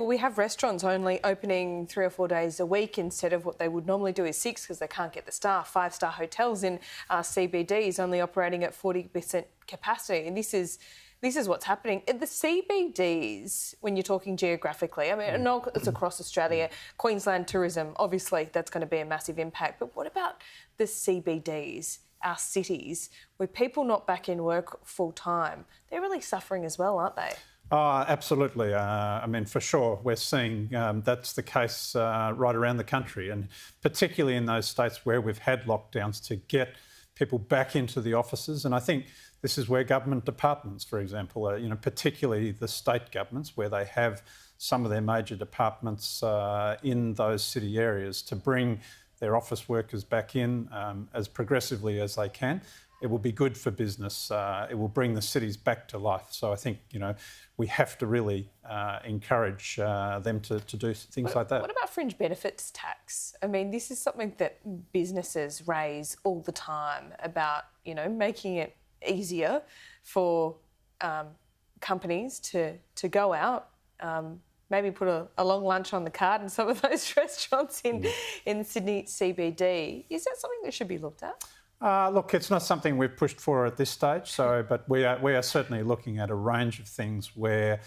We have restaurants only opening 3 or 4 days a week instead of what they would normally do is 6 because they can't get the staff. Five-star hotels in CBDs only operating at 40% capacity, and this is what's happening. The CBDs, when you're talking geographically, I mean, I know it's across Australia. Queensland tourism, obviously, that's going to be a massive impact. But what about the CBDs, our cities, with people not back in work full time? They're really suffering as well, aren't they? Oh, absolutely. I mean, for sure, we're seeing that's the case right around the country, and particularly in those states where we've had lockdowns to get people back into the offices. And I think this is where government departments, for example, particularly the state governments, where they have some of their major departments in those city areas, to bring their office workers back in as progressively as they can. It will be good for business. It will bring the cities back to life. So I think, we have to really encourage them to do things like that. What about fringe benefits tax? I mean, this is something that businesses raise all the time about, making it easier for companies to go out, maybe put a long lunch on the card in some of those restaurants in Sydney CBD. Is that something that should be looked at? Look, it's not something we've pushed for at this stage, but we are certainly looking at a range of things where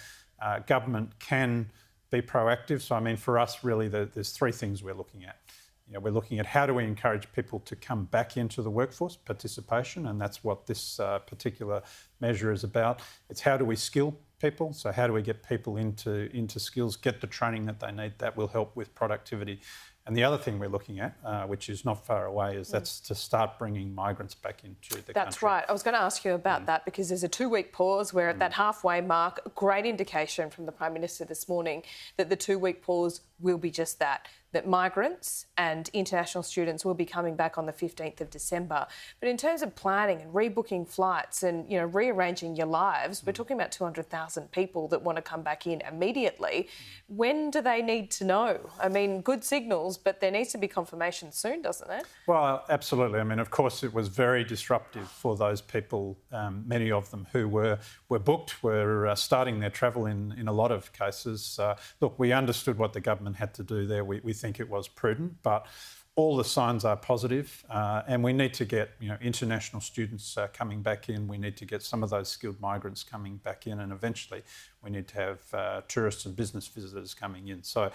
government can be proactive. So, I mean, for us, really, there's 3 things we're looking at. We're looking at how do we encourage people to come back into the workforce, participation, and that's what this particular measure is about. It's how do we skill people, so how do we get people into skills, get the training that they need. That will help with productivity. And the other thing we're looking at, which is not far away, is that's to start bringing migrants back into the country. That's right. I was going to ask you about that, because there's a 2-week pause. We're at that halfway mark. A great indication from the Prime Minister this morning that the 2-week pause will be just that migrants and international students will be coming back on the 15th of December. But in terms of planning and rebooking flights and, rearranging your lives, we're talking about 200,000 people that want to come back in immediately. When do they need to know? I mean, good signals, but there needs to be confirmation soon, doesn't it? Well, absolutely. I mean, of course, it was very disruptive for those people, many of them who were booked, were starting their travel in a lot of cases. Look, we understood what the government had to do there. We think it was prudent, but all the signs are positive, and we need to get international students coming back in. We need to get some of those skilled migrants coming back in, and eventually we need to have tourists and business visitors coming in. So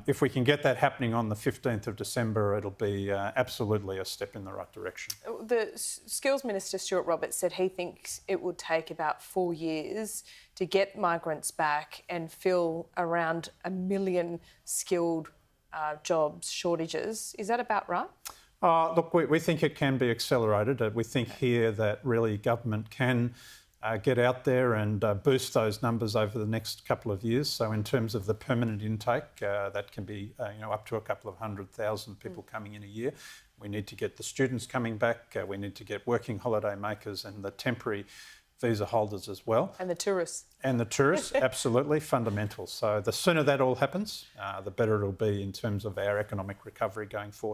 if we can get that happening on the 15th of December, it'll be absolutely a step in the right direction. The Skills Minister, Stuart Roberts, said he thinks it would take about 4 years to get migrants back and fill around 1 million skilled jobs shortages. Is that about right? Look, we think it can be accelerated. We think here that really government can get out there and boost those numbers over the next couple of years. So in terms of the permanent intake, that can be up to a couple of 100,000 people coming in a year. We need to get the students coming back. We need to get working holiday makers and the temporary visa holders as well. And the tourists. And the tourists, absolutely, fundamental. So the sooner that all happens, the better it'll be in terms of our economic recovery going forward.